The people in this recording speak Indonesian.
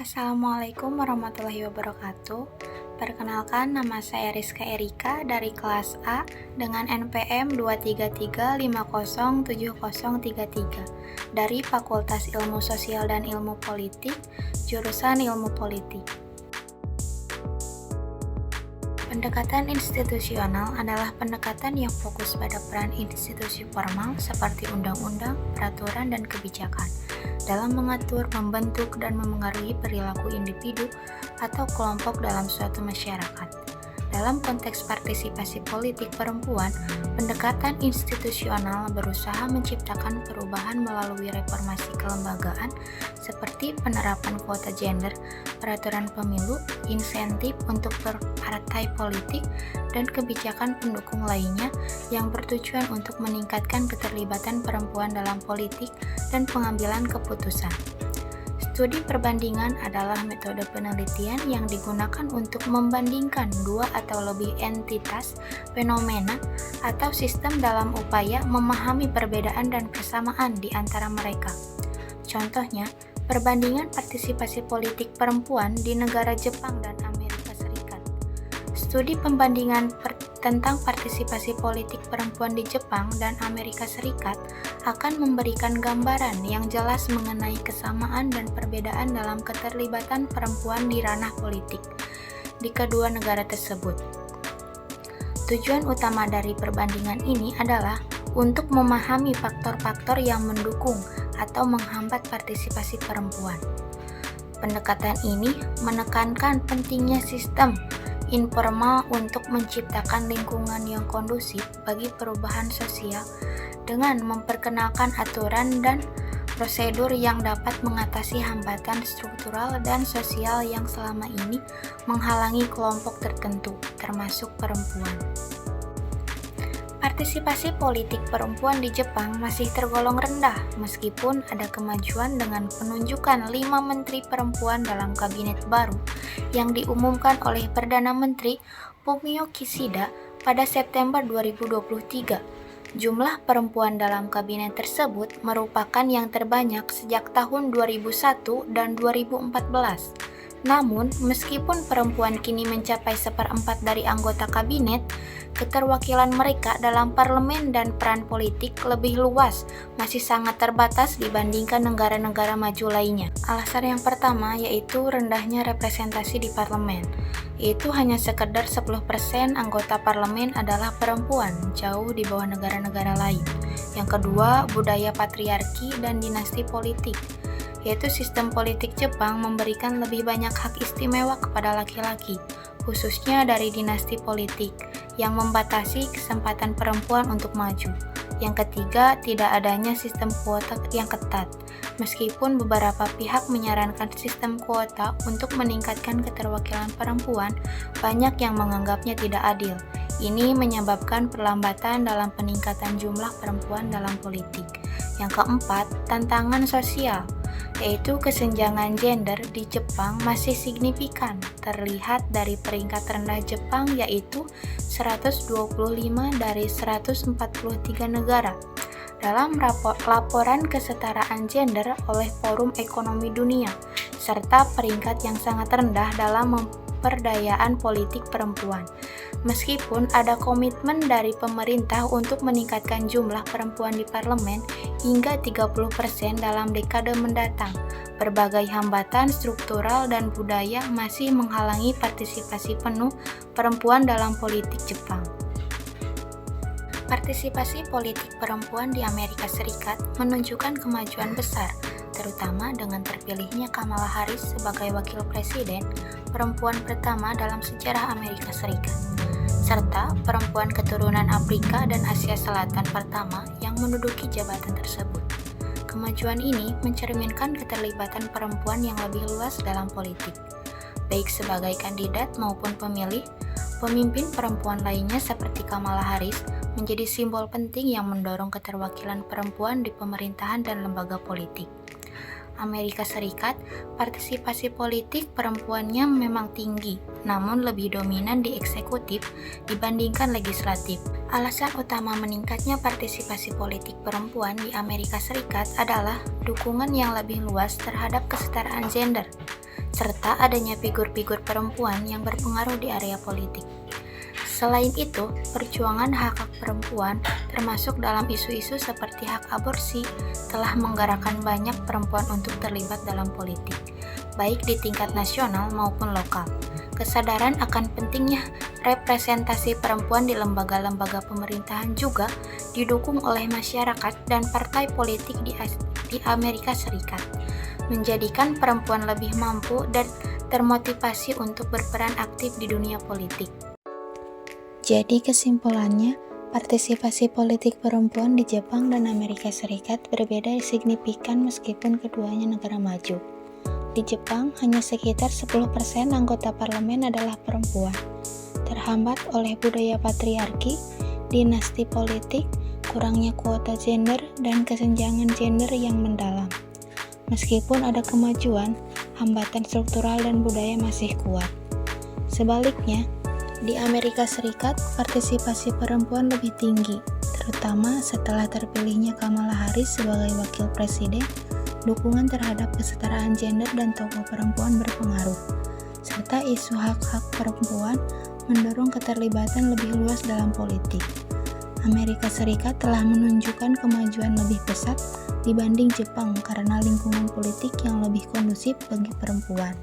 Assalamualaikum warahmatullahi wabarakatuh. Perkenalkan, nama saya Rizka Erika dari kelas A dengan NPM 233507033 dari Fakultas Ilmu Sosial dan Ilmu Politik, jurusan Ilmu Politik. Pendekatan institusional adalah pendekatan yang fokus pada peran institusi formal seperti undang-undang, peraturan, dan kebijakan dalam mengatur, membentuk, dan memengaruhi perilaku individu atau kelompok dalam suatu masyarakat. Dalam konteks partisipasi politik perempuan, pendekatan institusional berusaha menciptakan perubahan melalui reformasi kelembagaan seperti penerapan kuota gender, peraturan pemilu, insentif untuk partai politik, dan kebijakan pendukung lainnya yang bertujuan untuk meningkatkan keterlibatan perempuan dalam politik dan pengambilan keputusan. Studi perbandingan adalah metode penelitian yang digunakan untuk membandingkan dua atau lebih entitas, fenomena, atau sistem dalam upaya memahami perbedaan dan kesamaan di antara mereka. Contohnya, perbandingan partisipasi politik perempuan di negara Jepang dan Amerika Serikat. Studi pembandingan tentang partisipasi politik perempuan di Jepang dan Amerika Serikat akan memberikan gambaran yang jelas mengenai kesamaan dan perbedaan dalam keterlibatan perempuan di ranah politik di kedua negara tersebut. Tujuan utama dari perbandingan ini adalah untuk memahami faktor-faktor yang mendukung atau menghambat partisipasi perempuan. Pendekatan ini menekankan pentingnya sistem informal untuk menciptakan lingkungan yang kondusif bagi perubahan sosial dengan memperkenalkan aturan dan prosedur yang dapat mengatasi hambatan struktural dan sosial yang selama ini menghalangi kelompok tertentu, termasuk perempuan. Partisipasi politik perempuan di Jepang masih tergolong rendah meskipun ada kemajuan dengan penunjukan 5 menteri perempuan dalam kabinet baru yang diumumkan oleh Perdana Menteri Fumio Kishida pada September 2023. Jumlah perempuan dalam kabinet tersebut merupakan yang terbanyak sejak tahun 2001 dan 2014. Namun, meskipun perempuan kini mencapai 1/4 dari anggota kabinet, keterwakilan mereka dalam parlemen dan peran politik lebih luas masih sangat terbatas dibandingkan negara-negara maju lainnya. Alasan yang pertama yaitu rendahnya representasi di parlemen, yaitu hanya sekedar 10% anggota parlemen adalah perempuan, jauh di bawah negara-negara lain. Yang kedua, budaya patriarki dan dinasti politik, yaitu sistem politik Jepang memberikan lebih banyak hak istimewa kepada laki-laki, khususnya dari dinasti politik, yang membatasi kesempatan perempuan untuk maju. Yang ketiga, tidak adanya sistem kuota yang ketat. Meskipun beberapa pihak menyarankan sistem kuota untuk meningkatkan keterwakilan perempuan, banyak yang menganggapnya tidak adil. Ini menyebabkan perlambatan dalam peningkatan jumlah perempuan dalam politik. Yang keempat, tantangan sosial, yaitu kesenjangan gender di Jepang masih signifikan, terlihat dari peringkat rendah Jepang yaitu 125 dari 143 negara dalam laporan kesetaraan gender oleh Forum Ekonomi Dunia, serta peringkat yang sangat rendah dalam pemberdayaan politik perempuan. Meskipun ada komitmen dari pemerintah untuk meningkatkan jumlah perempuan di parlemen hingga 30% dalam dekade mendatang, berbagai hambatan struktural dan budaya masih menghalangi partisipasi penuh perempuan dalam politik Jepang. Partisipasi politik perempuan di Amerika Serikat menunjukkan kemajuan besar, terutama dengan terpilihnya Kamala Harris sebagai wakil presiden perempuan pertama dalam sejarah Amerika Serikat, serta perempuan keturunan Afrika dan Asia Selatan pertama yang menduduki jabatan tersebut. Kemajuan ini mencerminkan keterlibatan perempuan yang lebih luas dalam politik, baik sebagai kandidat maupun pemilih. Pemimpin perempuan lainnya seperti Kamala Harris menjadi simbol penting yang mendorong keterwakilan perempuan di pemerintahan dan lembaga politik. Amerika Serikat, partisipasi politik perempuannya memang tinggi, namun lebih dominan di eksekutif dibandingkan legislatif. Alasan utama meningkatnya partisipasi politik perempuan di Amerika Serikat adalah dukungan yang lebih luas terhadap kesetaraan gender. serta adanya figur-figur perempuan yang berpengaruh di area politik. Selain itu, perjuangan hak-hak perempuan, termasuk dalam isu-isu seperti hak aborsi, telah menggerakkan banyak perempuan untuk terlibat dalam politik, baik di tingkat nasional maupun lokal. Kesadaran akan pentingnya representasi perempuan di lembaga-lembaga pemerintahan juga didukung oleh masyarakat dan partai politik di Amerika Serikat, menjadikan perempuan lebih mampu dan termotivasi untuk berperan aktif di dunia politik. Jadi kesimpulannya, partisipasi politik perempuan di Jepang dan Amerika Serikat berbeda signifikan meskipun keduanya negara maju. Di Jepang, hanya sekitar 10% anggota parlemen adalah perempuan, terhambat oleh budaya patriarki, dinasti politik, kurangnya kuota gender, dan kesenjangan gender yang mendalam. Meskipun ada kemajuan, hambatan struktural dan budaya masih kuat. Sebaliknya, di Amerika Serikat, partisipasi perempuan lebih tinggi, terutama setelah terpilihnya Kamala Harris sebagai wakil presiden. Dukungan terhadap kesetaraan gender dan tokoh perempuan berpengaruh, serta isu hak-hak perempuan mendorong keterlibatan lebih luas dalam politik. Amerika Serikat telah menunjukkan kemajuan lebih pesat dibanding Jepang karena lingkungan politik yang lebih kondusif bagi perempuan.